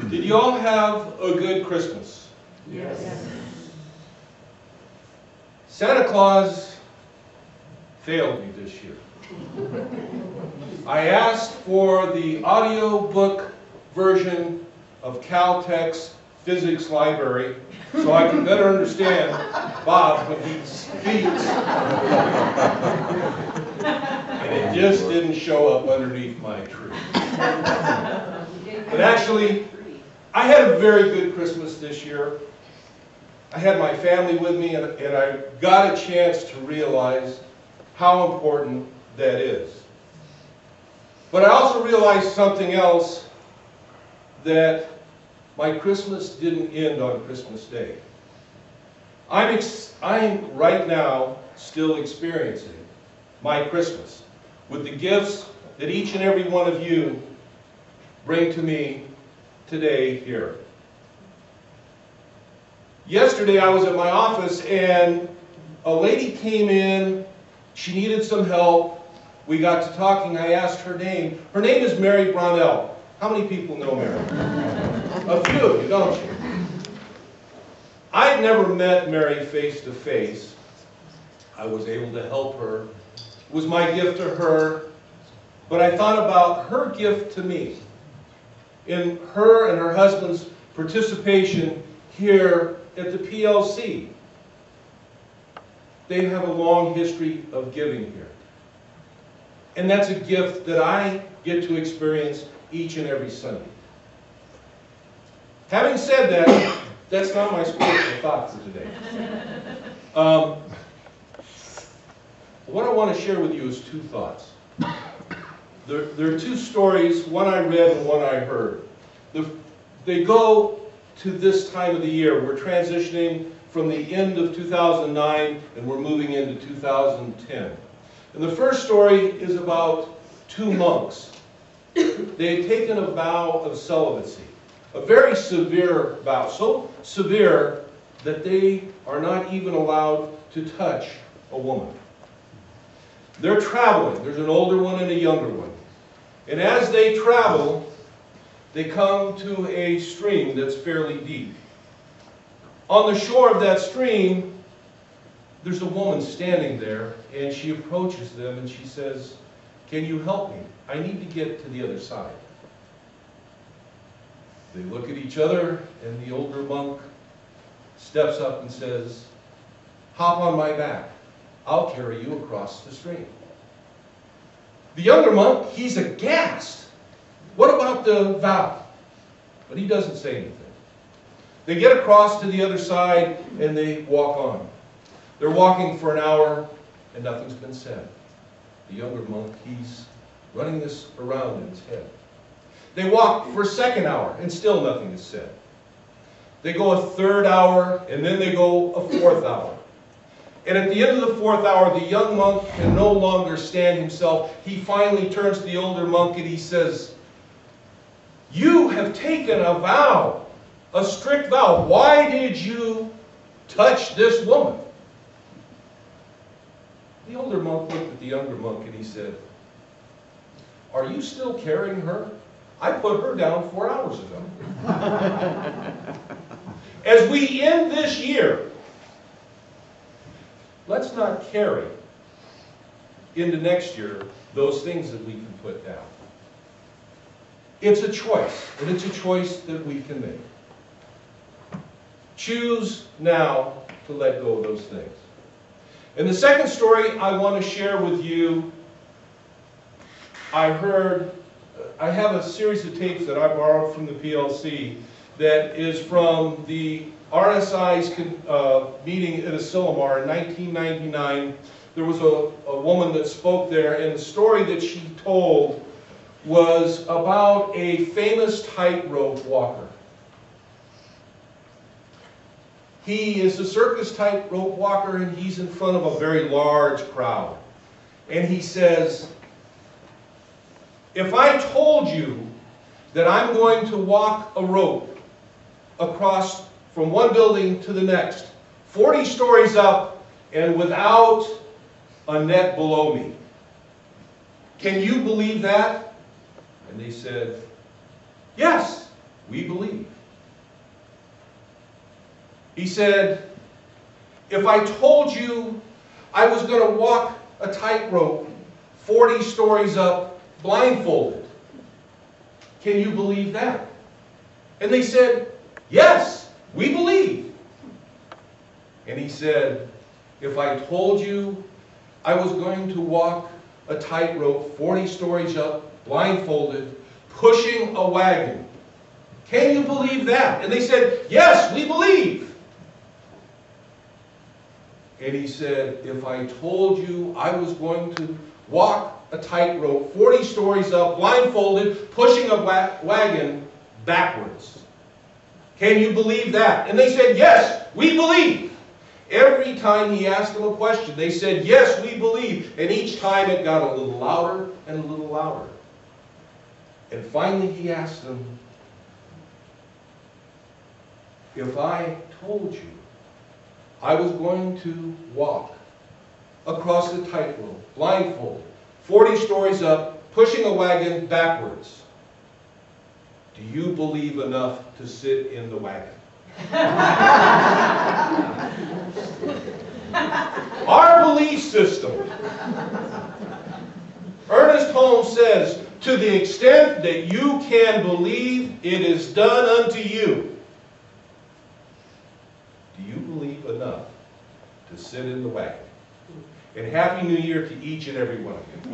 Did you all have a good Christmas? Yes. Santa Claus failed me this year. I asked for the audiobook version of Caltech's physics library so I could better understand Bob when he speaks. And it just didn't show up underneath my tree. But actually, I had a very good Christmas this year. I had my family with me, and I got a chance to realize how important that is. But I also realized something else, that my Christmas didn't end on Christmas Day. I'm right now still experiencing my Christmas with the gifts that each and every one of you bring to me today here. Yesterday I was at my office and a lady came in. She needed some help. We got to talking. I asked her name. Her name is Mary Brownell. How many people know Mary? A few of you, don't you? I'd never met Mary face to face. I was able to help her. It was my gift to her. But I thought about her gift to me in her and her husband's participation here at the PLC. They have a long history of giving here. And that's a gift that I get to experience each and every Sunday. Having said that, that's not my spiritual thought for today. What I want to share with you is two thoughts. There are two stories, one I read and one I heard. They go to this time of the year. We're transitioning from the end of 2009 and we're moving into 2010. And the first story is about two monks. They had taken a vow of celibacy, a very severe vow, so severe that they are not even allowed to touch a woman. They're traveling. There's an older one and a younger one. And as they travel, they come to a stream that's fairly deep. On the shore of that stream, there's a woman standing there, and she approaches them and she says, "Can you help me? I need to get to the other side." They look at each other, and the older monk steps up and says, "Hop on my back. I'll carry you across the stream." The younger monk, he's aghast. What about the vow? But he doesn't say anything. They get across to the other side and they walk on. They're walking for an hour and nothing's been said. The younger monk, he's running this around in his head. They walk for a second hour and still nothing is said. They go a third hour and then they go a fourth hour. And at the end of the fourth hour, the young monk can no longer stand himself. He finally turns to the older monk and he says, "You have taken a vow, a strict vow. Why did you touch this woman?" The older monk looked at the younger monk and he said, "Are you still carrying her? I put her down 4 hours ago." As we end this year, let's not carry into next year those things that we can put down. It's a choice, and it's a choice that we can make. Choose now to let go of those things. And the second story I want to share with you, I have a series of tapes that I borrowed from the PLC that is from the RSI's meeting at Asilomar in 1999. There was a woman that spoke there, and the story that she told was about a famous tightrope walker. He is a circus tightrope walker, and he's in front of a very large crowd. And he says, "If I told you that I'm going to walk a rope across from one building to the next, 40 stories up, and without a net below me, can you believe that?" And they said, "Yes, we we believe. He said, if I told you I was going to walk a tightrope 40 stories up blindfolded, can you believe that? And they said, yes, we believe. And he said, if I told you I was going to walk a tightrope 40 stories up blindfolded, pushing a wagon, can you believe that? And they said, yes, we believe. And he said, if I told you I was going to walk a tightrope 40 stories up, blindfolded, pushing a wagon backwards, can you believe that? And they said, yes, we believe. Every time he asked them a question, they said, yes, we believe. And each time it got a little louder and a little louder. And finally he asked them, if I told you I was going to walk across the tightrope, blindfolded, 40 stories up, pushing a wagon backwards, do you believe enough to sit in the wagon? Our belief system. Ernest Holmes says, to the extent that you can believe, it is done unto you. Do you believe enough to sit in the wagon? And Happy New Year to each and every one of you.